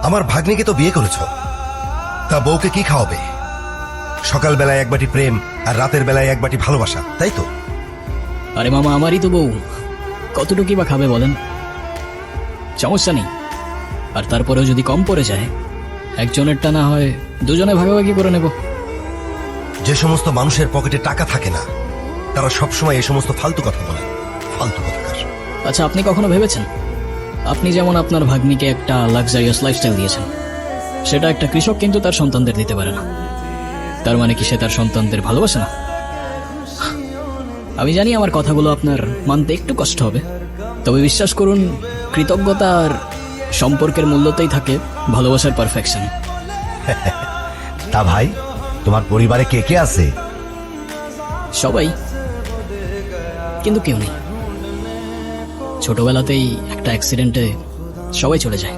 আমার ভাগ্নিকে তো বিয়ে করেছ, তা বউকে কি খাওয়াবে? সকাল বেলায় এক বাটি প্রেম আর রাতের বেলায় এক বাটি ভালোবাসা, তাই তো? আরে মামা, আমারই তো বউ, কতটুকুই বা খাবে বলেন? সমস্যা নেই। আর তারপরেও যদি কম পড়ে যায়, একজনেরটা না হয় দুজনে ভাগাভাগি করে নেব। যে সমস্ত মানুষের পকেটে টাকা থাকে না, তারা সবসময় এই সমস্ত ফালতু কথা বলে। ফালতু কথাকার। আচ্ছা, আপনি কখনো ভেবেছেন, আপনি যেমন আপনার ভাগ্নিকে একটা লাক্সারিয়াস লাইফস্টাইল দিয়েছেন, সেটা একটা কৃষক কিন্তু তার সন্তানদের দিতে পারে না। তার মানে কি সে তার সন্তানদের ভালোবাসে না? আমি জানি আমার কথাগুলো আপনার মানতে একটু কষ্ট হবে, তবে বিশ্বাস করুন, কৃতজ্ঞতা আর সম্পর্কের মূল্যতেই থাকে ভালোবাসার পারফেকশন। তা ভাই, তোমার পরিবারে কে কে আছে? সবাই, কিন্তু কেউ নেই। ছোটবেলাতেই একটা অ্যাক্সিডেন্টে সবাই চলে যায়।